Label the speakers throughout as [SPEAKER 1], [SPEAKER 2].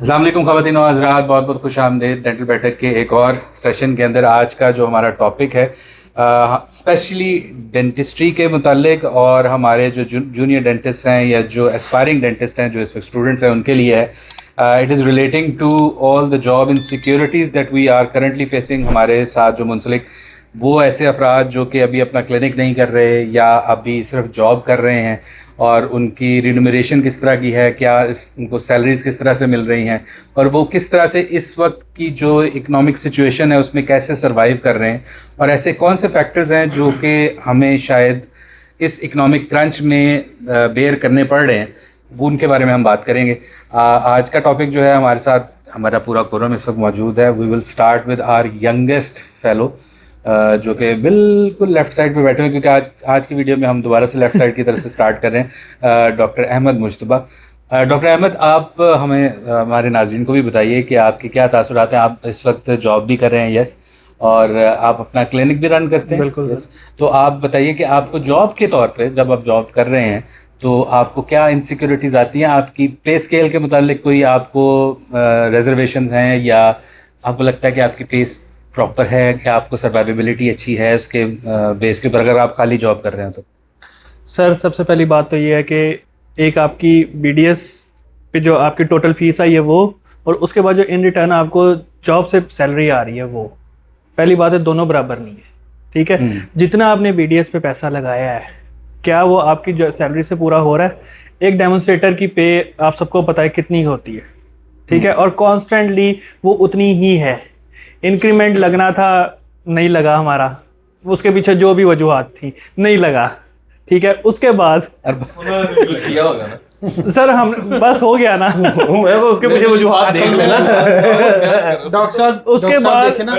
[SPEAKER 1] अस्सलाम वालेकुम ख़वातीन और हज़रात, बहुत बहुत खुश आमदीद डेंटल बैठक के एक और सेशन के अंदर। आज का जो हमारा टॉपिक है स्पेशली डेंटिस्ट्री के मुतालिक और हमारे जो जूनियर डेंटिस्ट हैं या जो एस्पायरिंग डेंटिस्ट हैं, जो इस वक्त स्टूडेंट्स हैं, उनके लिए है। It is relating to all the job insecurities that we are currently facing. हमारे साथ जो मुंसलिक वो ऐसे अफराद जो कि अभी अपना क्लिनिक नहीं कर रहे या अभी सिर्फ जॉब कर रहे हैं, और उनकी रिन्यूमरेशन किस तरह की है, क्या उनको सैलरीज़ किस तरह से मिल रही हैं, और वो किस तरह से इस वक्त की जो इकनॉमिक सिचुएशन है उसमें कैसे सरवाइव कर रहे हैं, और ऐसे कौन से फैक्टर्स हैं जो कि हमें शायद इस इकनॉमिक क्रंच में बेयर करने पड़ रहे हैं, वो उनके बारे में हम बात करेंगे। आज का टॉपिक जो है, हमारे साथ हमारा पूरा कोरम इस वक्त मौजूद है। We will start with our youngest fellow जो कि बिल्कुल लेफ़्ट साइड पे बैठे हुए, क्योंकि आज की वीडियो में हम दोबारा से लेफ़्ट साइड की तरफ से स्टार्ट कर रहे हैं। डॉक्टर अहमद मुज्तबा। डॉक्टर अहमद, आप हमें हमारे नाज़रीन को भी बताइए कि आपके क्या तासुरात हैं। आप इस वक्त जॉब भी कर रहे हैं, यस, और आप अपना क्लिनिक भी रन करते हैं,
[SPEAKER 2] बिल्कुल
[SPEAKER 1] यस। तो आप बताइए कि आपको जॉब के तौर पे, जब आप जॉब कर रहे हैं, तो आपको क्या इनसिक्योरिटीज़ आती हैं? आपकी पे स्केल के मुतालिक कोई आपको रिजर्वेशंस हैं, या आपको लगता है कि आपकी पे प्रॉपर है, कि आपको सर्वाइवेबिलिटी अच्छी है उसके बेस के ऊपर, अगर आप खाली जॉब कर रहे हैं तो?
[SPEAKER 2] सर, सबसे पहली बात तो ये है कि एक आपकी बीडीएस पे जो आपकी टोटल फीस आई है वो, और उसके बाद जो इन रिटर्न आपको जॉब से सैलरी आ रही है वो, पहली बात है दोनों बराबर नहीं है। ठीक है, जितना आपने बीडीएस पे पैसा लगाया है, क्या वो आपकी जो सैलरी से पूरा हो रहा है? एक डेमोन्स्ट्रेटर की पे आप सबको पता है कितनी होती है, ठीक है, और कॉन्स्टेंटली वो उतनी ही है। इंक्रीमेंट लगना था, नहीं लगा हमारा, उसके पीछे जो भी वजूहात थी, नहीं लगा। ठीक है, उसके बाद
[SPEAKER 1] कुछ किया होगा ना?
[SPEAKER 2] सर हम बस हो गया ना।
[SPEAKER 3] मैं तो उसके पीछे वजूहात देख लेना। डॉक्टर साहब
[SPEAKER 2] उसके बाद
[SPEAKER 3] देखे ना।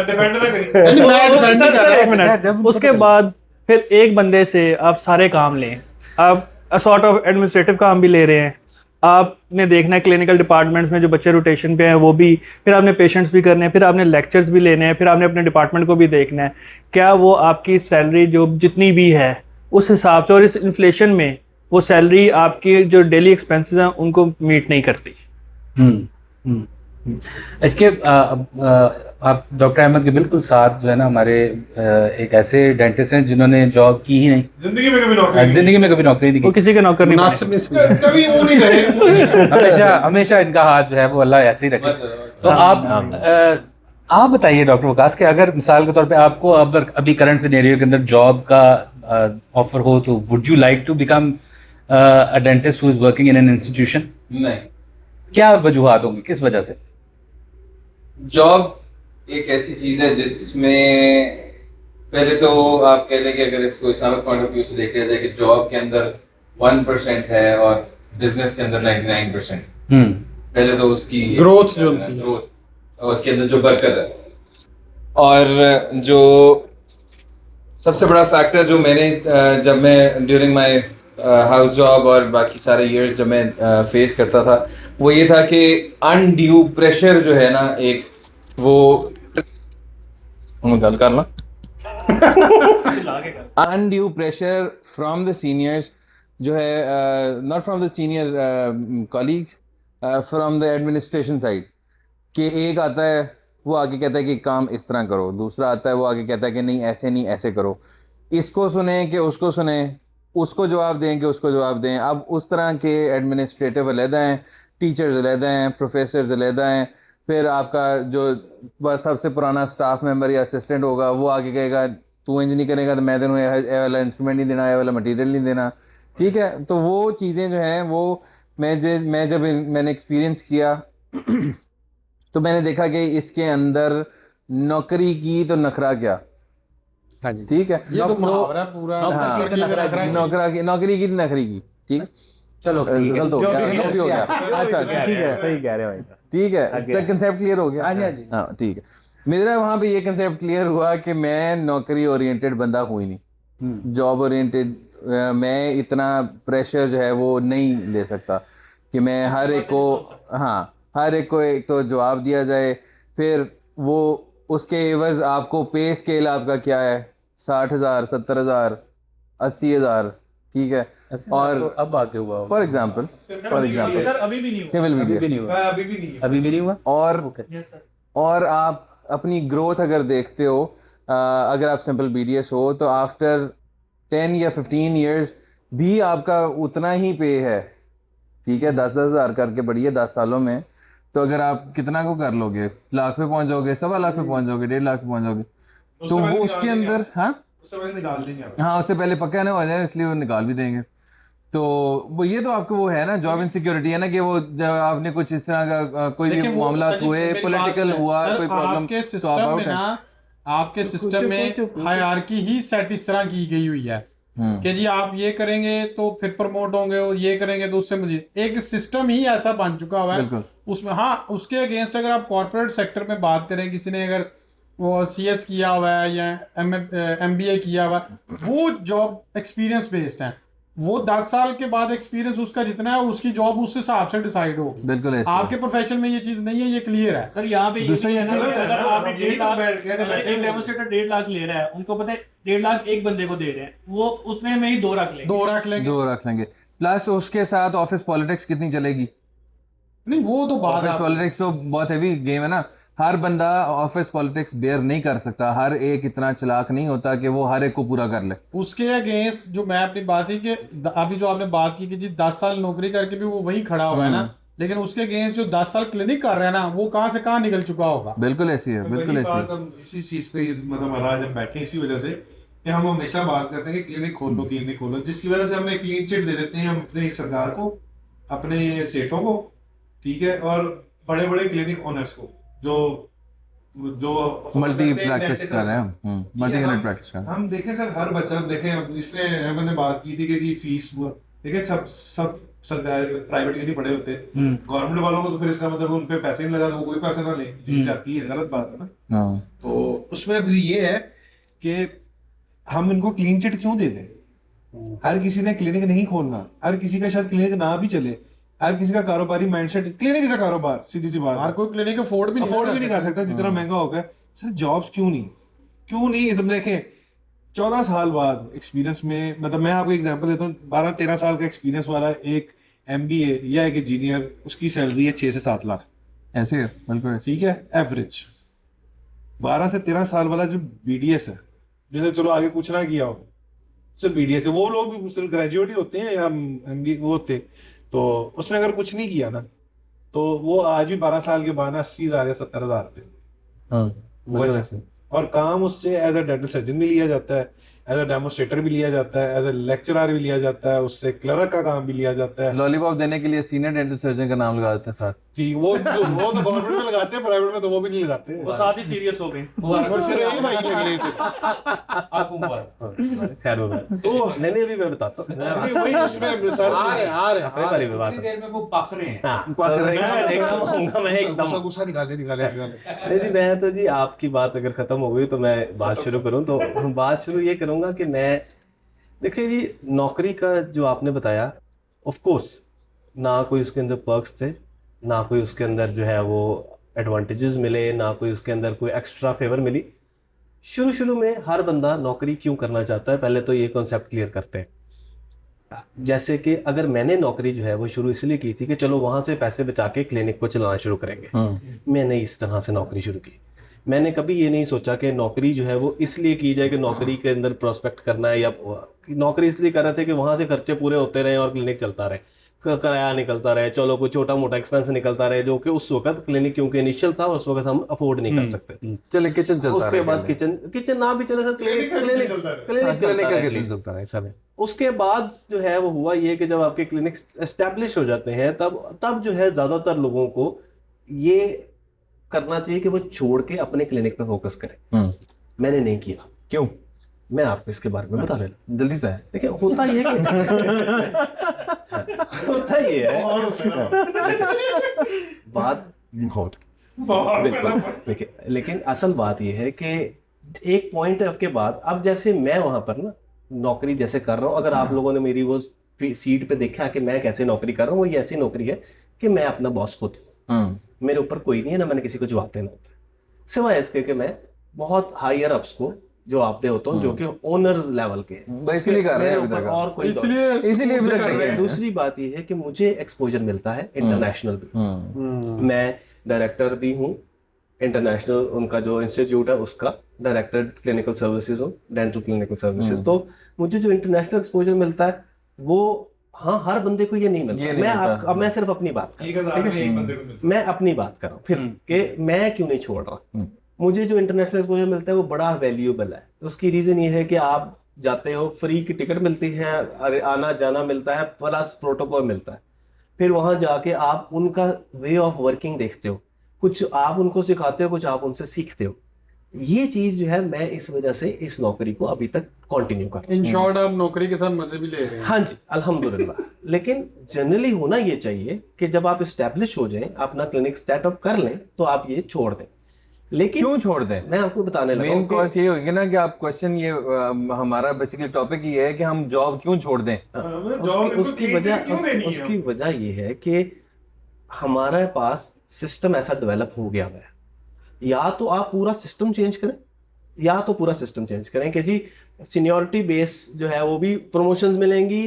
[SPEAKER 2] सर एक मिनट, उसके बाद फिर एक बंदे से आप सारे काम लें। आप सॉर्ट ऑफ एडमिनिस्ट्रेटिव काम भी ले रहे हैं, आपने देखना है क्लिनिकल डिपार्टमेंट्स में जो बच्चे रोटेशन पे हैं वो भी, फिर आपने पेशेंट्स भी करने हैं, फिर आपने लेक्चर्स भी लेने हैं, फिर आपने अपने डिपार्टमेंट को भी देखना है। क्या वो आपकी सैलरी जो जितनी भी है उस हिसाब से, और इस इन्फ्लेशन में वो सैलरी आपकी जो डेली एक्सपेंसेस हैं उनको मीट नहीं करती।
[SPEAKER 1] इसके आप डॉक्टर अहमद के बिल्कुल साथ जो है ना, हमारे एक ऐसे डेंटिस्ट हैं जिन्होंने जॉब की ही नहीं, जिंदगी में कभी नौकरी नहीं
[SPEAKER 2] वो
[SPEAKER 1] की।
[SPEAKER 2] किसी के नौकर नहीं बने।
[SPEAKER 3] कभी वो नहीं रहे।
[SPEAKER 1] हमेशा इनका हाथ जो है वो अल्लाह ऐसे ही रखे। तो आप बताइए डॉक्टर वकास, कि अगर मिसाल के तौर पे आपको अभी करंट सिनेरियो के अंदर जॉब का ऑफर हो, तो would you like to become a dentist who is working in an institution?
[SPEAKER 4] नहीं,
[SPEAKER 1] क्या वजूहात होंगी, किस वजह से?
[SPEAKER 4] जॉब एक ऐसी चीज है जिसमें पहले तो आप कह लें कि अगर इसको इस्लामिक पॉइंट ऑफ व्यू से देखा जाए कि जॉब के अंदर 1% है और बिजनेस के अंदर 99%। पहले तो उसकी
[SPEAKER 3] ग्रोथ जो सी
[SPEAKER 4] ग्रोथ और उसके अंदर जो बरकत है, और जो सबसे बड़ा फैक्टर जो मैंने जब मैं ड्यूरिंग माय हाउस जॉब और बाकी सारे इयर्स जब मैं फेस करता था, वो ये था कि अनड्यू प्रेशर जो है ना, एक वो गल कर ला undue pressure from the seniors जो है, not from the senior colleagues, from the administration side, कि एक आता है वो आके कहता है कि काम इस तरह करो, दूसरा आता है वो आके कहता है कि नहीं ऐसे नहीं ऐसे करो, इसको सुने कि उसको सुने, उसको जवाब दें कि उसको जवाब दें। अब उस तरह के एडमिनिस्ट्रेटिव अलहदा हैं, टीचर्स अलहदा हैं, प्रोफेसर्स अलहदा हैं, फिर आपका जो बस सबसे पुराना स्टाफ मेंबर या असिस्टेंट होगा वो आके कहेगा तू इंज नहीं करेगा तो मैं तेनों ये वाला इंस्ट्रूमेंट नहीं देना, ये वाला मटीरियल नहीं देना। ठीक है, तो वो चीज़ें जो हैं वो मैं जब मैंने एक्सपीरियंस किया तो मैंने देखा कि इसके अंदर नौकरी की तो नखरा क्या।
[SPEAKER 1] हाँ जी,
[SPEAKER 4] ठीक है,
[SPEAKER 3] ये तो मुहावरा पूरा
[SPEAKER 4] नौकरी की नखरी की। ठीक,
[SPEAKER 1] चलो
[SPEAKER 4] गलत हो गया, गलत हो गया। अच्छा ठीक है,
[SPEAKER 3] सही कह रहे हो भाई।
[SPEAKER 4] ठीक है, इसका कंसेप्ट क्लियर हो गया।
[SPEAKER 1] हाँ जी, हाँ जी।
[SPEAKER 4] हाँ ठीक है, मेरा वहाँ पे ये कंसेप्ट क्लियर हुआ कि मैं नौकरी ओरिएंटेड बंदा हूँ ही नहीं, जॉब ओरिएंटेड। मैं इतना प्रेशर जो है वो नहीं ले सकता कि मैं हर एक को, हाँ हर एक को एक तो जवाब दिया जाए, फिर वो उसके एवज आपको पे स्केल आपका क्या है, 60,000, 70,000, 80,000, ठीक है, और
[SPEAKER 1] तो अब आगे हुआ होगा।
[SPEAKER 4] फॉर एग्जांपल
[SPEAKER 2] सर अभी भी नहीं हुआ।
[SPEAKER 4] सिविल
[SPEAKER 1] अभी भी
[SPEAKER 4] मीडिया,
[SPEAKER 1] नहीं हुआ,
[SPEAKER 3] अभी भी नहीं है।
[SPEAKER 1] अभी भी नहीं हुआ।
[SPEAKER 4] और
[SPEAKER 2] यस सर।
[SPEAKER 4] और आप अपनी ग्रोथ अगर देखते हो, अगर आप सिंपल BDS हो तो आफ्टर 10 या 15 ईयर्स भी आपका उतना ही पे है, ठीक है, 10-10 हज़ार करके बढ़िए 10 सालों में। तो अगर आप कितना को कर लोगे, लाख पे पहुंच जाओगे, 1.25 लाख पे पहुंच जाओगे, 1.5 लाख पे पहुंच जाओगे, तो वो उसके अंदर, हाँ
[SPEAKER 3] उससे पहले निकाल देंगे आप।
[SPEAKER 4] हाँ उससे पहले पक्का ना हो जाए, इसलिए वो निकाल भी देंगे। तो वो ये तो आपको वो है ना, जॉब इनसिक्योरिटी है ना, कि वो जब आपने कुछ इस तरह का कोई भी
[SPEAKER 3] देखिए वो
[SPEAKER 4] मामला
[SPEAKER 3] सर जी,
[SPEAKER 4] हुए,
[SPEAKER 3] मेरी बात
[SPEAKER 4] पॉलिटिकल
[SPEAKER 3] सुने।
[SPEAKER 4] हुआ,
[SPEAKER 3] सर,
[SPEAKER 4] कोई प्रॉब्लम,
[SPEAKER 3] आपके
[SPEAKER 4] तो
[SPEAKER 3] सिस्टम
[SPEAKER 4] आप
[SPEAKER 3] में
[SPEAKER 4] आउट है।
[SPEAKER 3] ना, आपके सिस्टम में हायरार्की ही सेट इस तरह की गई हुई है कि जी आप ये करेंगे तो फिर प्रमोट होंगे, और ये करेंगे तो उससे मुझे एक सिस्टम ही ऐसा बन चुका हुआ है
[SPEAKER 4] बिल्कुल।
[SPEAKER 3] उसमें। हाँ, उसके अगेंस्ट अगर आप कॉर्पोरेट सेक्टर में बात करें, किसी ने अगर वो CS किया हुआ है या MBA किया हुआ है, वो जॉब एक्सपीरियंस बेस्ड है। वो 10 साल के बाद एक्सपीरियंस उसका जितना है, उसकी जॉब उस हिसाब से डिसाइड होगी।
[SPEAKER 4] बिल्कुल ऐसे
[SPEAKER 3] आपके प्रोफेशन में ये चीज नहीं है, ये क्लियर है।
[SPEAKER 2] सर यहाँ पे ये
[SPEAKER 4] दूसरा
[SPEAKER 2] भी
[SPEAKER 4] ये
[SPEAKER 2] है ना कि अगर आपने
[SPEAKER 3] यही
[SPEAKER 2] 1.5
[SPEAKER 3] तो
[SPEAKER 2] लाख,
[SPEAKER 3] बैठ के
[SPEAKER 2] अगर एक डेमोस्ट्रेटर 1.5 लाख ले रहा है, उनको पता है 1.5 लाख एक बंदे को दे रहे हैं, वो उतने में ही 2 रख लेंगे।
[SPEAKER 3] 2 रख लेंगे।
[SPEAKER 4] 2 रख लेंगे, प्लस उसके साथ ऑफिस पॉलिटिक्स कितनी चलेगी।
[SPEAKER 3] नहीं, वो तो बात
[SPEAKER 4] ऑफिस
[SPEAKER 3] आप-
[SPEAKER 4] पॉलिटिक्स तो बहुत हैवी गेम है ना, हर बंदा ऑफिस पॉलिटिक्स बेयर नहीं कर सकता, हर एक इतना चालाक नहीं होता कि वो हर एक को पूरा कर ले।
[SPEAKER 3] उसके अगेंस्ट जो मैं अपनी बात है कि अभी जो आपने बात की कि जी 10 साल नौकरी करके भी वो वहीं खड़ा हुआ है ना, लेकिन उसके अगेंस्ट जो 10 साल क्लिनिक कर रहा है ना, वो कहाँ से कहाँ निकल चुका होगा।
[SPEAKER 4] बिल्कुल ऐसी है, बिल्कुल
[SPEAKER 5] वही
[SPEAKER 4] ऐसी
[SPEAKER 5] बात
[SPEAKER 4] है।
[SPEAKER 5] हम इसी चीज पे मतलब महाराज हम बैठे इसी वजह से कि हम हमेशा बात करते हैं कि क्लिनिक खोल लो, क्लिनिक खोलो, जिसकी वजह से हमें क्लीन चिट दे देते हैं हम अपने सरकार को, अपने सेठों को, ठीक है, और बड़े बड़े क्लिनिक ओनर्स को जो जो
[SPEAKER 4] मल्टी प्रैक्टिस कर रहे हैं, मल्टी यूनिट प्रैक्टिस कर रहे हैं।
[SPEAKER 5] हम देखें सर, हर बच्चा देखें, इसने मैंने बात की थी कि जी फीस देखें, सब सब सरकार प्राइवेट के नहीं पड़े होते, गवर्नमेंट वालों को तो फिर इसका मतलब उन पे पैसे नहीं लगा तो वो कोई पैसा ना ले जाती है, गलत बात है ना।
[SPEAKER 4] हाँ।
[SPEAKER 5] तो उसमें अभी ये है कि हम इनको क्लीन चिट क्यों दे दें। हर किसी ने क्लिनिक नहीं खोलना, हर किसी का शायद क्लिनिक ना भी चले, हर किसी का कारोबारी माइंडसेट, क्लिनिक का कारोबार, सीधी सी बात
[SPEAKER 3] हर कोई क्लिनिक अफोर्ड भी
[SPEAKER 5] नहीं कर सकता जितना महंगा हो गया। सर जॉब्स क्यों नहीं तुम देखें 14 साल बाद एक्सपीरियंस में, मतलब मैं आपको एग्जांपल देता हूँ, 12-13 साल का एक्सपीरियंस वाला एक MBA या एक इंजीनियर, उसकी सैलरी है 6 से 7 लाख,
[SPEAKER 4] ऐसे है, बिल्कुल ऐसे।
[SPEAKER 5] ठीक है, एवरेज। 12 से 13 साल वाला जो BDS है, जैसे चलो आगे कुछ ना किया हो, सिर्फ BDS है, वो लोग भी सिर्फ ग्रेजुएट ही होते हैं या MBA वो होते, तो उसने अगर कुछ नहीं किया ना, तो वो आज भी 12 साल के बाद 80,000 या 70,000 पे
[SPEAKER 4] हाँ, बिल्कुल ऐसे।
[SPEAKER 5] और काम उससे एज अ डेंटल सर्जन भी लिया जाता है, एज अ डेमोस्ट्रेटर भी लिया जाता है, एज अ लेक्चरर भी लिया जाता है, उससे क्लर्क का काम भी लिया जाता है।
[SPEAKER 4] लॉलीपॉप देने के लिए सीनियर डेंटल सर्जन का नाम लगा देते हैं साथ।
[SPEAKER 5] कि वो तो गवर्नमेंट में लगाते हैं, प्राइवेट में तो वो भी नहीं लगाते।
[SPEAKER 2] वो साथ ही सीरियस हो गए।
[SPEAKER 5] और सिर्फ एक महीने के लिए
[SPEAKER 2] आपको मुबारक।
[SPEAKER 6] खैर होगा
[SPEAKER 5] तो
[SPEAKER 6] नहीं नहीं अभी मैं बताता हूँ
[SPEAKER 5] नहीं, वही उसमें सर
[SPEAKER 6] अपनी वाली में बात
[SPEAKER 1] थोड़ी देर में वो पक रहे हैं।
[SPEAKER 6] हाँ, तो एकदम आऊंगा मैं एकदम।
[SPEAKER 5] गुस्सा निकाले
[SPEAKER 6] नहीं जी, मैं तो जी आपकी बात अगर खत्म हो गई तो मैं बात शुरू करूं, तो बात शुरू ये करूंगा कि मैं, देखिए जी, नौकरी का जो आपने बताया, ऑफ कोर्स ना कोई उसके अंदर पर्क्स थे, ना कोई उसके अंदर जो है वो एडवांटेजेस मिले, ना कोई उसके अंदर कोई एक्स्ट्रा फेवर मिली। शुरू में हर बंदा नौकरी क्यों करना चाहता है, पहले तो ये कॉन्सेप्ट क्लियर करते हैं। जैसे कि अगर मैंने नौकरी जो है वो शुरू इसलिए की थी कि चलो वहां से पैसे बचा के क्लिनिक को चलाना शुरू करेंगे, मैंने इस तरह से नौकरी शुरू की। मैंने कभी ये नहीं सोचा कि नौकरी जो है वो इसलिए की जाए कि नौकरी के अंदर प्रोस्पेक्ट करना है, या नौकरी इसलिए कर रहे थे कि वहां से खर्चे पूरे होते रहे और क्लिनिक चलता रहे, किराया निकलता रहे, चलो कोई छोटा मोटा एक्सपेंस निकलता रहे, जो कि उस वक्त क्लिनिक क्योंकि इनिशियल था उस वक्त हम अफोर्ड नहीं कर सकते।
[SPEAKER 4] चले किचन चलता
[SPEAKER 6] उसके
[SPEAKER 4] रहे,
[SPEAKER 6] बाद किचन ना भी चले सर, क्लिनिक
[SPEAKER 4] क्लिनिक का किचन चलता रहे, चले।
[SPEAKER 6] उसके बाद जो है वो हुआ ये कि जब आपके क्लिनिक एस्टेब्लिश हो जाते हैं तब जो है ज्यादातर लोगों को ये करना चाहिए कि वो छोड़ के अपने क्लिनिक पे फोकस करें। मैंने नहीं किया।
[SPEAKER 4] क्यों?
[SPEAKER 6] मैं आपको इसके बारे में बता रहा हूँ।
[SPEAKER 4] जल्दी तो है।
[SPEAKER 6] देखिए होता ये कि होता ये है बात बहुत बिल्कुल। देखिए लेकिन असल बात ये है कि एक पॉइंट के बाद, अब जैसे मैं वहां पर ना नौकरी जैसे कर रहा हूँ, अगर आप लोगों ने मेरी वो सीट पे देखा कि मैं कैसे नौकरी कर रहा हूँ, वो ये ऐसी नौकरी है कि मैं अपना बॉस खुद हूँ, मेरे ऊपर कोई नहीं है, ना मैंने किसी को जवाब देना होता है, सिवाय इसके कि मैं बहुत हायर अप्स को जो आप पे होता हूँ जो कि ओनर्स लेवल के हैं।
[SPEAKER 4] बस इसीलिए कर रहे हैं
[SPEAKER 6] मेरे
[SPEAKER 4] अभी
[SPEAKER 6] ऊपर
[SPEAKER 4] तक
[SPEAKER 6] और कोई
[SPEAKER 4] इसीलिए अभी तक
[SPEAKER 3] कर रहे हैं।
[SPEAKER 6] दूसरी बात ये है कि मुझे एक्सपोजर मिलता है इंटरनेशनल भी। मैं डायरेक्टर भी हूँ इंटरनेशनल, उनका जो इंस्टीट्यूट है उसका डायरेक्टर क्लिनिकल सर्विसेज हूँ, डेंटल क्लिनिकल सर्विसेज। तो मुझे जो इंटरनेशनल एक्सपोजर मिलता है वो, हाँ, हर बंदे को ये नहीं मिलता। अब मैं सिर्फ अपनी बात कर रहा हूं, ठीक है? मैं अपनी बात कर रहा हूँ फिर कि मैं क्यों नहीं छोड़ रहा। मुझे जो इंटरनेशनल एक्सपोजर मिलता है वो बड़ा वैल्यूएबल है। उसकी रीजन ये है कि आप जाते हो, फ्री की टिकट मिलती है, आना जाना मिलता है, प्लस प्रोटोकॉल मिलता है। फिर वहां जाके आप उनका वे ऑफ वर्किंग देखते हो, कुछ आप उनको सिखाते हो, कुछ आप उनसे सीखते हो। ये चीज जो है मैं इस वजह से इस नौकरी को अभी तक कंटिन्यू कर रहा हूं।
[SPEAKER 3] इन शॉर्ट आप नौकरी के साथ मजे भी ले रहे हैं।
[SPEAKER 6] हाँ जी, अल्हम्दुलिल्लाह। लेकिन जनरली होना ये चाहिए कि जब आप इस्टेब्लिश हो जाएं, अपना क्लिनिक स्टार्टअप कर लें, तो आप ये छोड़ दें। लेकिन
[SPEAKER 4] क्यों छोड़ दें?
[SPEAKER 6] मैं आपको बताने लगा
[SPEAKER 4] मेन कॉज ये होगी ना कि आप क्वेश्चन ये हमारा बेसिकली टॉपिक ये है कि हम जॉब क्यों छोड़ दें।
[SPEAKER 6] उसकी वजह ये है कि हमारे पास सिस्टम ऐसा डेवलप हो गया है। या तो आप पूरा सिस्टम चेंज करें, या तो पूरा सिस्टम चेंज करें कि जी सीनियरिटी बेस जो है वो भी प्रमोशंस मिलेंगी,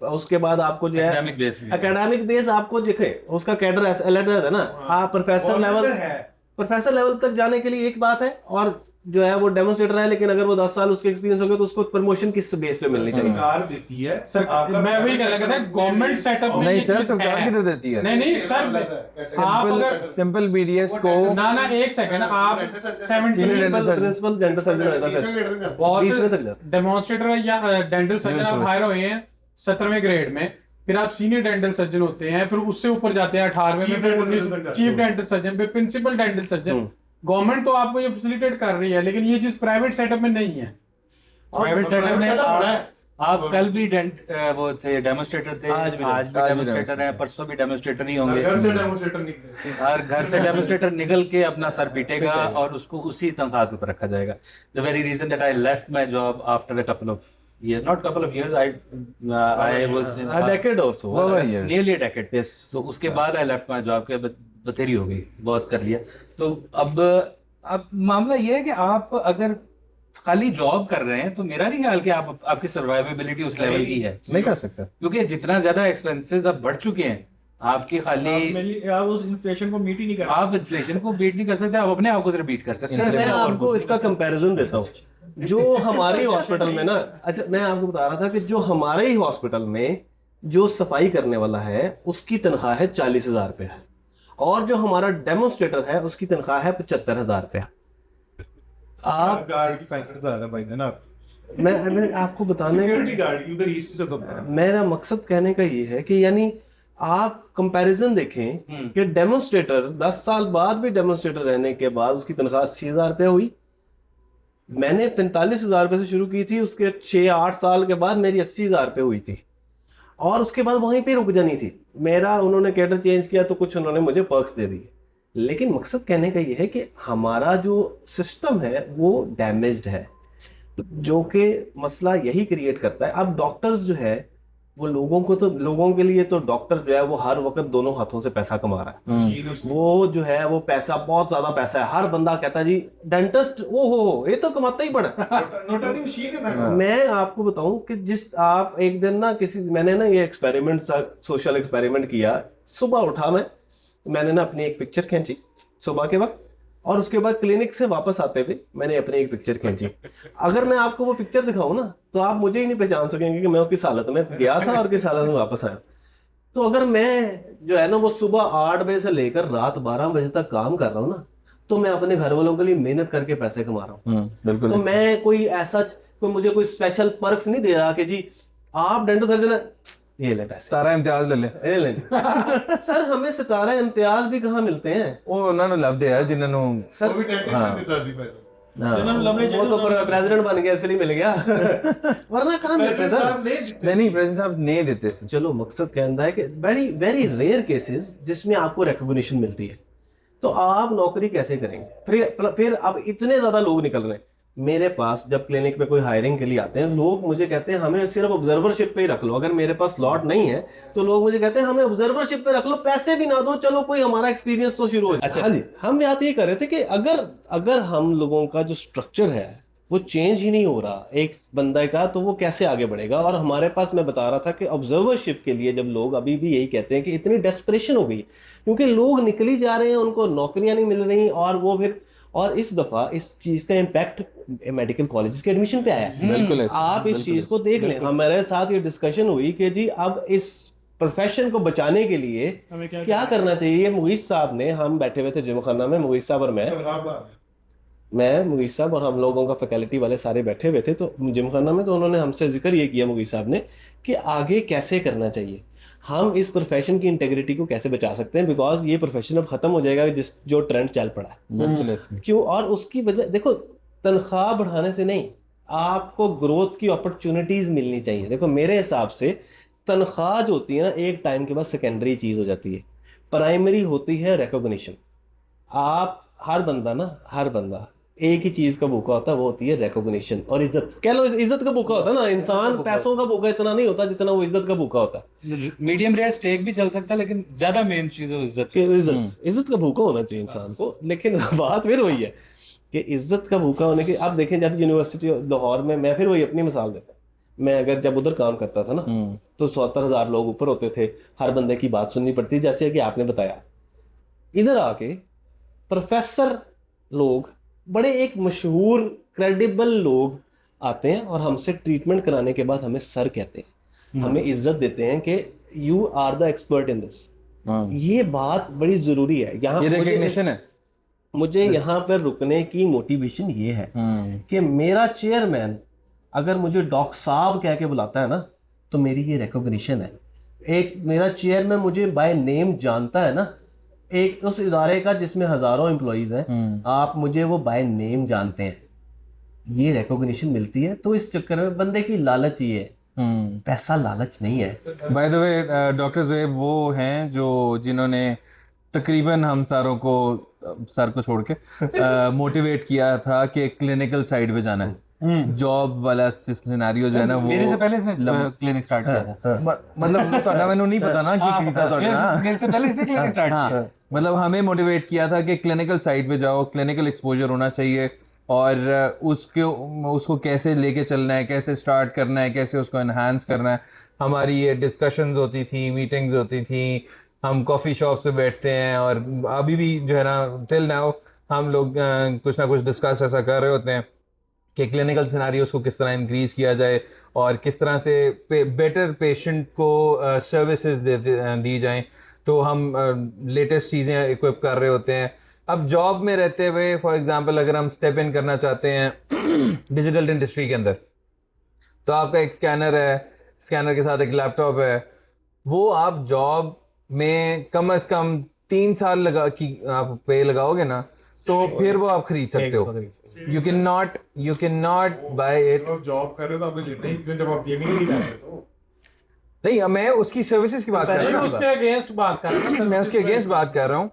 [SPEAKER 6] उसके बाद आपको जो है एकेडमिक बेस आपको दिखे, उसका कैडर अलग है ना। आप प्रोफेसर लेवल तक जाने के लिए एक बात है, और जो है वो डेमोस्ट्रेटर है, लेकिन अगर वो 10 साल उसके एक्सपीरियंस हो गया तो उसको प्रमोशन किस बेस पे मिलनी चाहिए?
[SPEAKER 5] सरकार देती है
[SPEAKER 3] सर, मैं वही कहना चाहता था, गवर्नमेंट सेटअप में
[SPEAKER 4] नहीं
[SPEAKER 3] ये
[SPEAKER 4] सर,
[SPEAKER 3] चीज
[SPEAKER 4] सरकार
[SPEAKER 3] है।
[SPEAKER 4] किधर देती है?
[SPEAKER 3] नहीं सर, आप अगर
[SPEAKER 4] सिंपल बीडीएस को
[SPEAKER 3] ना एक सेकंड, आप 70
[SPEAKER 6] प्रिंसिपल डेंटल सर्जन होता है,
[SPEAKER 3] बहुत
[SPEAKER 6] 20 में तक
[SPEAKER 3] से
[SPEAKER 6] जाता।
[SPEAKER 3] डेमोन्स्ट्रेटर या डेंटल सर्जन आप हायर हुए हैं 17वें ग्रेड में, फिर आप सीनियर डेंटल सर्जन होते हैं, फिर उससे ऊपर जाते हैं 18वें में, फिर चीफ डेंटल सर्जन, फिर प्रिंसिपल डेंटल सर्जन। गवर्नमेंट तो आपको ये फैसिलिटेट कर रही है, लेकिन ये चीज प्राइवेट सेटअप में नहीं है।
[SPEAKER 1] प्राइवेट सेटअप में आप कल भी वो थे डेमोस्ट्रेटर थे, आज भी डेमोस्ट्रेटर हैं, परसों भी डेमोस्ट्रेटर ही होंगे।
[SPEAKER 5] घर से डेमोस्ट्रेटर निकले,
[SPEAKER 1] हर घर से डेमोस्ट्रेटर निकल के अपना सर पीटेगा और उसको उसी तनख्वाह के ऊपर रखा जाएगा। The very reason that I left my job after a couple of years, not couple of years, I was in
[SPEAKER 6] a decade or so,
[SPEAKER 1] nearly a decade.
[SPEAKER 6] Yes.
[SPEAKER 1] तो उसके बाद I left my job के बथेरी हो गई, बहुत कर लिया। तो अब मामला ये है कि आप अगर खाली जॉब कर रहे हैं तो मेरा नहीं ख्याल कि आपकी सर्वाइवेबिलिटी उस लेवल की है,
[SPEAKER 4] नहीं कर सकते,
[SPEAKER 1] क्योंकि जितना ज्यादा एक्सपेंसेस अब बढ़ चुके हैं आपके, खाली
[SPEAKER 2] आप उस इन्फ्लेशन को मीट ही नहीं कर,
[SPEAKER 1] आप इन्फ्लेशन को बीट नहीं कर सकते, आप अपने आप को सिर्फ बीट कर सकते हैं।
[SPEAKER 6] मैं आपको इसका कंपैरिजन देता हूँ। जो हमारे हॉस्पिटल में ना, अच्छा मैं आपको बता रहा था कि जो हमारे ही हॉस्पिटल में जो सफाई करने वाला है उसकी तनख्वाह है 40,000 रुपया, और जो हमारा डेमोन्स्ट्रेटर है उसकी तनख्वाह है 75,000 रुपया। आप
[SPEAKER 5] गार्ड की 65,000 है भाई जनाब।
[SPEAKER 6] मैं आपको बताने,
[SPEAKER 5] सिक्योरिटी गार्ड की उधर ईस्ट से तो
[SPEAKER 6] मेरा मकसद कहने का ये है कि यानी आप कंपैरिजन देखें कि डेमोन्स्ट्रेटर 10 साल बाद भी डेमोन्स्ट्रेटर रहने के बाद उसकी तनख्वाह 80,000 रुपया हुई। मैंने 45,000 रुपये से शुरू की थी, उसके 6-8 साल के बाद मेरी 80,000 रुपये हुई थी, और उसके बाद वहीं पे रुक जानी थी। मेरा उन्होंने कैडर चेंज किया तो कुछ उन्होंने मुझे पर्क्स दे दिए, लेकिन मकसद कहने का ये है कि हमारा जो सिस्टम है वो डैमेज्ड है, जो कि मसला यही क्रिएट करता है। अब डॉक्टर्स जो है वो लोगों के लिए तो डॉक्टर जो है वो हर वक्त दोनों हाथों से पैसा कमा रहा है। वो जो है वो पैसा, बहुत ज्यादा पैसा है। हर बंदा कहता है जी डेंटिस्ट वो हो, ये तो कमाता ही बड़ा।
[SPEAKER 5] नोटा दी मशीन है।
[SPEAKER 6] मैं आपको बताऊं कि जिस आप एक दिन ना मैंने ना ये एक्सपेरिमेंट सोशल एक्सपेरिमेंट किया। सुबह उठा मैंने ना अपनी एक पिक्चर खींची सुबह के वक्त, और उसके बाद क्लिनिक से वापस आते हुए मैंने अपनी एक पिक्चर खींची। अगर मैं आपको वो पिक्चर दिखाऊं ना तो आप मुझे ही नहीं पहचान सकेंगे कि मैं किस हालत में गया था और किस हालत में वापस आया। तो अगर मैं जो है ना वो सुबह 8 बजे से लेकर रात 12 बजे तक काम कर रहा हूँ ना, तो मैं अपने घर वालों के लिए मेहनत करके पैसे कमा रहा हूँ।
[SPEAKER 4] बिल्कुल।
[SPEAKER 6] तो मैं कोई ऐसा मुझे कोई स्पेशल पर्क्स नहीं दे रहा कि जी आप डेंटल सर्जन है, ये ले पैसे,
[SPEAKER 4] तारा इम्तियाज ले
[SPEAKER 6] ले। सर हमें सितारा इम्तियाज भी कहाँ मिलते हैं?
[SPEAKER 4] वो उन्होंने लभ है जिन्होंने
[SPEAKER 6] सर
[SPEAKER 5] वो भी डेंटिस्ट देता सी पहले।
[SPEAKER 6] वो तो प्रेसिडेंट बन गया इसलिए मिल गया, वरना कहाँ मिलते सर?
[SPEAKER 4] नहीं प्रेसिडेंट साहब नहीं देते।
[SPEAKER 6] चलो मकसद कहना है कि वेरी वेरी रेयर केसेस जिसमें आपको रिकॉग्निशन मिलती है, तो आप नौकरी कैसे करेंगे? फिर अब इतने ज्यादा लोग निकल रहे हैं मेरे पास। जब क्लिनिक में कोई हायरिंग के लिए आते हैं लोग मुझे कहते हैं हमें सिर्फ ऑब्जर्वरशिप पे ही रख लो। अगर मेरे पास स्लॉट नहीं है तो लोग मुझे कहते हैं हमें ऑब्जर्वरशिप पे रख लो, पैसे भी ना दो, चलो कोई हमारा एक्सपीरियंस तो शुरू हो जाए। हाँ जी, हम बात ये कर रहे थे कि अगर हम लोगों का जो स्ट्रक्चर है वो चेंज ही नहीं हो रहा एक बंदा का, तो वो कैसे आगे बढ़ेगा। और हमारे पास मैं बता रहा था कि ऑब्जर्वरशिप के लिए जब लोग अभी भी यही कहते हैं कि इतनी डेस्परेशन हो गई क्योंकि लोग निकल ही जा रहे हैं, उनको नौकरियां नहीं मिल रही, और वो फिर और इस दफा इस चीज का इम्पैक्ट मेडिकल कॉलेजेस के एडमिशन पे आया है।
[SPEAKER 4] बिल्कुल ऐसे,
[SPEAKER 6] आप इस चीज को देख लें। हमारे साथ ये डिस्कशन हुई कि जी अब इस प्रोफेशन को बचाने के लिए
[SPEAKER 2] हमें
[SPEAKER 6] क्या करना चाहिए। मुगीस साहब ने, हम बैठे हुए थे जिमखाना में, मुगीस साहब और मैं मुगीस साहब और हम लोगों का फैकल्टी वाले सारे बैठे हुए थे तो जिमखाना में, तो उन्होंने हमसे जिक्र ये किया मुगीस साहब ने कि आगे कैसे करना चाहिए, हम इस प्रोफेशन की इंटेग्रिटी को कैसे बचा सकते हैं, बिकॉज ये प्रोफेशन अब खत्म हो जाएगा जो ट्रेंड चल पड़ा है।
[SPEAKER 4] बिल्कुल ऐसे।
[SPEAKER 6] क्यों? और उसकी वजह देखो, तनख्वाह बढ़ाने से नहीं, आपको ग्रोथ की अपॉर्चुनिटीज मिलनी चाहिए। देखो मेरे हिसाब से तनख्वाह जो होती है ना, एक टाइम के बाद सेकेंडरी चीज हो जाती है, प्राइमरी होती है रिकॉग्निशन। आप हर बंदा एक ही चीज का भूखा होता है, वो होती है रिकॉग्निशन और इज्जत। कह लो इज्जत का भूखा होता है ना इंसान, पैसों का भूखा इतना नहीं होता जितना वो इज्जत का भूखा होता है।
[SPEAKER 1] मीडियम रेयर स्टेक भी चल सकता है, लेकिन ज्यादा मेन चीज है इज्जत।
[SPEAKER 6] कि इज्जत का भूखा होना चाहिए इंसान को। लेकिन बात फिर वही है कि इज्जत का भूखा होने की। आप देखें जब यूनिवर्सिटी लाहौर में, मैं फिर वही अपनी मिसाल देता हूँ, मैं अगर जब उधर काम करता था ना तो 70,000 लोग ऊपर होते थे, हर बंदे की बात सुननी पड़ती, जैसे कि आपने बताया। इधर आके प्रोफेसर लोग, बड़े एक मशहूर क्रेडिबल लोग आते हैं और हमसे ट्रीटमेंट कराने के बाद हमें सर कहते हैं, हमें इज्जत देते हैं कि you are the expert in this. ये बात बड़ी जरूरी है। यहाँ
[SPEAKER 4] ये रिकग्निशन है।
[SPEAKER 6] मुझे यहाँ पर रुकने की मोटिवेशन ये है कि मेरा चेयरमैन अगर मुझे डॉक्टर साहब कह के बुलाता है ना, तो मेरी ये रिकॉग्निशन है। एक मेरा चेयरमैन मुझे बाय नेम जानता है ना, एक उस इदारे का जिसमें हजारों एम्प्लॉइज हैं, आप मुझे वो बाय नेम जानते हैं, ये रिकॉग्निशन मिलती है। तो इस चक्कर में बंदे की लालच ये है, पैसा लालच नहीं है।
[SPEAKER 4] By the way doctor Zuhaib वो हैं जो जिन्होंने तकरीबन हम सारों को, सर को छोड़ के मोटिवेट किया था कि क्लिनिकल साइड पे जाना है। जॉब वाला सिनेरियो जो है ना, वो
[SPEAKER 1] मेरे से पहले इसने क्लिनिक स्टार्ट किया था।
[SPEAKER 4] मतलब तो मैंने नहीं पता ना कि कीता तो
[SPEAKER 1] मेरे से पहले इसने क्लिनिक स्टार्ट किया।
[SPEAKER 4] मतलब हमें मोटिवेट किया था कि क्लिनिकल साइड पे जाओ, क्लिनिकल एक्सपोजर होना चाहिए, और उसको कैसे लेके चलना है, कैसे स्टार्ट करना है, कैसे उसको एनहांस करना है। हमारी ये डिस्कशंस होती थी, मीटिंग्स होती थी, हम कॉफ़ी शॉप से बैठते हैं, और अभी भी जो है ना टिल नाउ हम लोग कुछ ना कुछ डिस्कस ऐसा कर रहे होते हैं कि क्लिनिकल सिनारियोस को किस तरह इंक्रीज़ किया जाए और किस तरह से बेटर पेशेंट को सर्विसेज दी जाएं। तो हम लेटेस्ट चीज़ें इक्विप कर रहे होते हैं। अब जॉब में रहते हुए फॉर एग्जांपल अगर हम स्टेप इन करना चाहते हैं डिजिटल इंडस्ट्री के अंदर, तो आपका एक स्कैनर है, स्कैनर के साथ एक लैपटॉप है, वो आप जॉब में कम से कम 3 साल लगा कि आप पे लगाओगे ना, तो फिर वो आप खरीद सकते हो। You can not buy it.
[SPEAKER 5] Job कर रहे हो तो आपने लेते ही, जब आप गेमिंग नहीं कर रहे तो
[SPEAKER 4] नहीं, मैं उसकी सर्विसेज की बात कर रहा हूँ,
[SPEAKER 3] उसके अगेंस्ट बात कर रहा हूँ।
[SPEAKER 4] मैं उसके अगेंस्ट बात कर रहा हूँ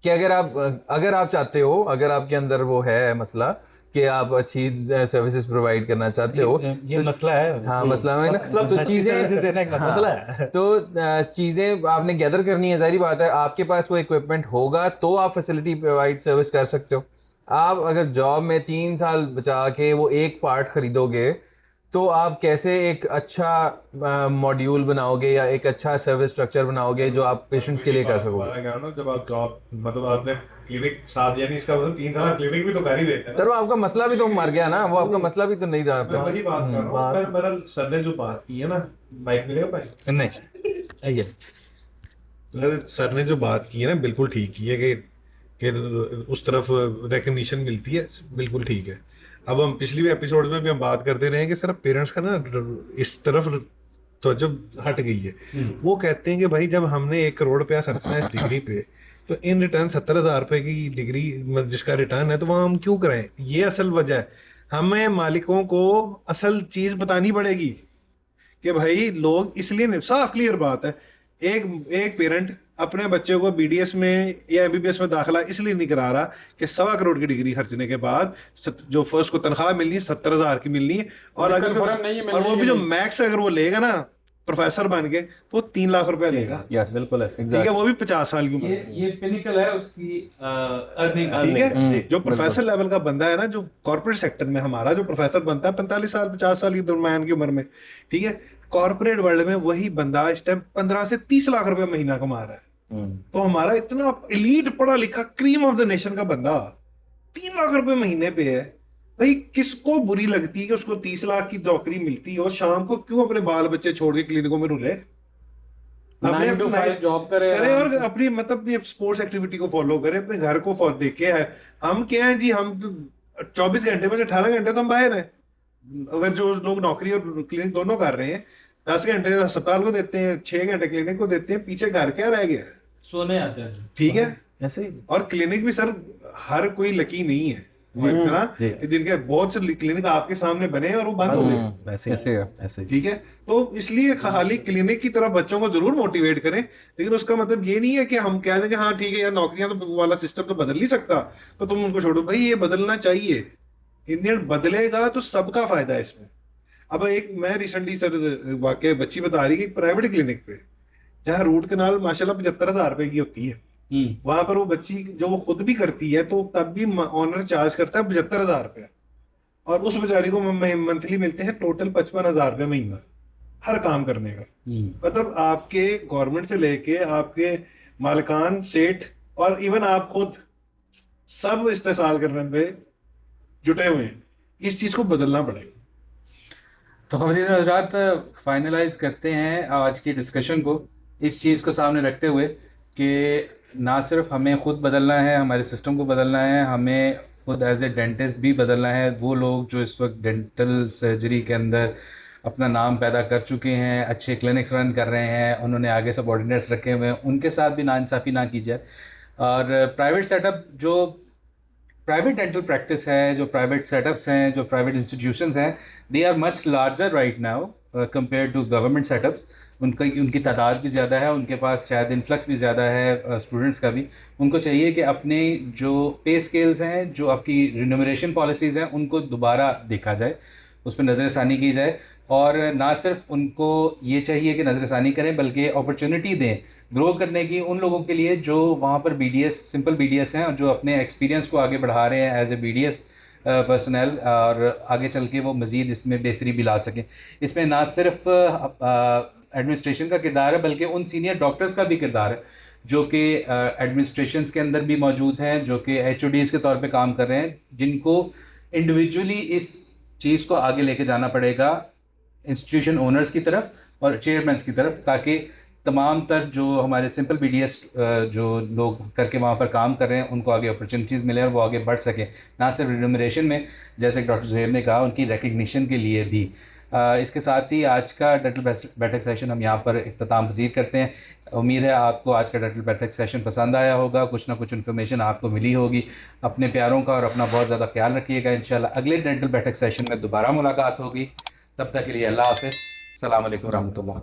[SPEAKER 4] कि अगर आप चाहते हो, अगर आपके अंदर वो है मसला कि आप अच्छी सर्विसेज प्रोवाइड करना चाहते हो,
[SPEAKER 1] ये मसला है।
[SPEAKER 4] हाँ मसला है ना, तो चीजें
[SPEAKER 1] देना एक मसला है।
[SPEAKER 4] तो चीजें आपने गैदर करनी है। जाहिर बात है आपके पास वो इक्विपमेंट होगा तो आप फैसिलिटी प्रोवाइड सर्विस कर सकते हो। आप अगर जॉब में 3 साल बचा के वो एक पार्ट खरीदोगे तो आप कैसे एक अच्छा मॉड्यूल बनाओगे या एक अच्छा सर्विस स्ट्रक्चर बनाओगे जो आप पेशेंट्स के लिए कर सकोगे।
[SPEAKER 5] जब आप जॉब, मतलब आपने क्लिनिक साथ, यानी इसका मतलब 3 साल क्लिनिक भी तो कर ही रहे थे।
[SPEAKER 4] सर वो आपका मसला भी तो मर गया ना, वो आपका मसला भी तो नहीं रहा।
[SPEAKER 5] मैं वही बात कर रहा हूँ। मेरा सर ने जो बात की है ना, माइक मिलेगा भाई?
[SPEAKER 1] नहीं,
[SPEAKER 5] सर ने जो बात की है ना, बिल्कुल ठीक की है कि उस तरफ रिकग्निशन मिलती है, बिल्कुल ठीक है। अब हम पिछली एपिसोड में भी हम बात करते रहे कि सर पेरेंट्स का ना इस तरफ तो जब हट गई है। वो कहते हैं कि भाई जब हमने 1 करोड़ रुपया खर्चना है डिग्री पे, तो इन रिटर्न 70,000 रुपए की डिग्री जिसका रिटर्न है, तो वहाँ हम क्यों कराएं? ये असल वजह है। हमें मालिकों को असल चीज़ बतानी पड़ेगी कि भाई लोग इसलिए नहीं, साफ क्लियर बात है। एक पेरेंट अपने बच्चे को बीडीएस में या एमबीबीएस में दाखिला इसलिए नहीं करा रहा कि 1.25 करोड़ की डिग्री खर्चने के बाद जो फर्स्ट को तनख्वाह मिलनी है 70,000 की मिलनी है, और अगर और वो भी जो मैक्स अगर वो लेगा ना, प्रोफेसर बन गए तो 3 लाख रुपया लेगा,
[SPEAKER 4] यस
[SPEAKER 6] बिल्कुल ऐसे
[SPEAKER 5] ठीक है, वो भी 50 साल की उम्र में।
[SPEAKER 1] ये पिनिकल है उसकी अर्निंग
[SPEAKER 5] ठीक है,
[SPEAKER 6] जी,
[SPEAKER 5] जो प्रोफेसर लेवल का बंदा है ना, जो कॉर्पोरेट सेक्टर में हमारा जो प्रोफेसर बनता है 45 साल 50 साल की दरम्यान की उम्र में, ठीक है, कॉर्पोरेट वर्ल्ड में वही बंदा इस टाइम 15 से 30 लाख रुपए महीना कमा रहा है। तो हमारा इतना एलीट पढ़ा लिखा क्रीम ऑफ द नेशन का बंदा 3 लाख रुपए महीने पे है। भाई किसको बुरी लगती है कि उसको 30 लाख की नौकरी मिलती है और शाम को क्यों अपने बाल बच्चे छोड़ के क्लिनिकों में रुले,
[SPEAKER 3] 9 to 5 जॉब करे
[SPEAKER 5] करे और अपनी मतलब अपनी स्पोर्ट्स एक्टिविटी को फॉलो करे, अपने घर को देखे है। हम क्या है जी, हम 24 घंटे में से 18 घंटे तो हम बाहर हैं। अगर जो लोग नौकरी और क्लिनिक दोनों कर रहे हैं, 10 घंटे अस्पताल को देते हैं, 6 घंटे क्लिनिक को देते हैं, पीछे घर क्या रह गया?
[SPEAKER 1] सोने आते हैं।
[SPEAKER 5] ठीक है,
[SPEAKER 6] ऐसे ही।
[SPEAKER 5] और क्लिनिक भी सर हर कोई लकी नहीं है इतना
[SPEAKER 6] जी।
[SPEAKER 5] कि जिनके बहुत से क्लिनिक आपके सामने बने और वो बंद हो गए।
[SPEAKER 6] ऐसे ही
[SPEAKER 4] ऐसे ही।
[SPEAKER 6] ऐसे ही।
[SPEAKER 5] ठीक है, तो इसलिए खाली क्लिनिक की तरफ बच्चों को जरूर मोटिवेट करें, लेकिन उसका मतलब ये नहीं है कि हम कह दें कि हाँ ठीक है यार, नौकरियां तो वाला सिस्टम तो बदल नहीं सकता तो तुम उनको छोड़ो। भाई ये बदलना चाहिए, इंडियन बदलेगा तो सबका फायदा है इसमें। अब एक मैं रिसेंटली सर वाकई बच्ची बता रही कि एक प्राइवेट क्लिनिक पे जहाँ रूट कनाल माशाल्लाह 75,000 रुपए की होती है, वहां पर वो बच्ची जो वो खुद भी करती है तो तब भी ऑनर चार्ज करता है 75,000 रुपया, और उस बेचारी को मंथली मिलते हैं टोटल 55,000 रुपये महीना हर काम करने का। मतलब आपके गवर्नमेंट से लेके आपके मालिकान सेठ और इवन आप खुद सब इस्तेसाल करने पे जुटे हुए हैं। इस चीज को बदलना पड़ेगा।
[SPEAKER 1] तो ख़वातीन और हज़रात, फाइनलाइज करते हैं आज की डिस्कशन को इस चीज़ को सामने रखते हुए कि ना सिर्फ हमें ख़ुद बदलना है, हमारे सिस्टम को बदलना है, हमें ख़ुद एज ए डेंटिस्ट भी बदलना है। वो लोग जो इस वक्त डेंटल सर्जरी के अंदर अपना नाम पैदा कर चुके हैं, अच्छे क्लिनिक्स रन कर रहे हैं, उन्होंने आगे सबऑर्डिनेट्स रखे हुए हैं, उनके साथ भी नाइंसाफ़ी ना की जाए। और प्राइवेट सेटअप, जो प्राइवेट डेंटल प्रैक्टिस है, जो प्राइवेट सेटअप्स हैं, जो प्राइवेट इंस्टीट्यूशंस हैं, they are much larger right now compare to government setups. उनकी तादाद भी ज़्यादा है, उनके पास शायद इन्फ्लक्स भी ज़्यादा है स्टूडेंट्स का भी। उनको चाहिए कि अपने जो पे स्केल्स हैं, जो आपकी रिन्यूमरेशन पॉलिसीज़ हैं, उनको दोबारा देखा जाए, उस पर नज़रसानी की जाए। और ना सिर्फ उनको ये चाहिए कि नज़रसानी करें, बल्कि अपॉर्चुनिटी दें ग्रो करने की उन लोगों के लिए जो वहाँ पर BDS सिंपल BDS हैं और जो अपने एक्सपीरियंस को आगे बढ़ा रहे हैं एज ए BDS पर्सनल, और आगे चल के वो मज़ीद इसमें बेहतरी भी ला सकें। इसमें ना सिर्फ एडमिनिस्ट्रेशन का किरदार है, बल्कि उन सीनियर डॉक्टर्स का भी किरदार है जो कि एडमिनिस्ट्रेशंस के अंदर भी मौजूद हैं, जो कि HODs के तौर पे काम कर रहे हैं, जिनको इंडिविजुअली इस चीज़ को आगे लेके जाना पड़ेगा इंस्टीट्यूशन ओनर्स की तरफ और चेयरमैन्स की तरफ, ताकि तमाम तर जो हमारे सिंपल BDS जो लोग करके वहाँ पर काम कर रहे हैं उनको आगे अपॉर्चुनिटीज़ मिले और वो आगे बढ़ सकें, ना सिर्फ रिन्यूमरेशन में जैसे डॉक्टर ज़ुहैब ने कहा, उनकी रिकग्निशन के लिए भी। इसके साथ ही आज का डेंटल बैठक सेशन हम यहाँ पर इख्तिताम पज़ीर करते हैं। उम्मीद है आपको आज का डेंटल बैठक सेशन पसंद आया होगा, कुछ ना कुछ इन्फॉर्मेशन आपको मिली होगी। अपने प्यारों का और अपना बहुत ज़्यादा ख्याल रखिएगा। इंशाल्लाह अगले डेंटल बैठक सेशन में दोबारा मुलाकात होगी। तब तक के लिए अल्लाह हाफ़िज़। अस्सलाम वालेकुम रहमतुल्लाह।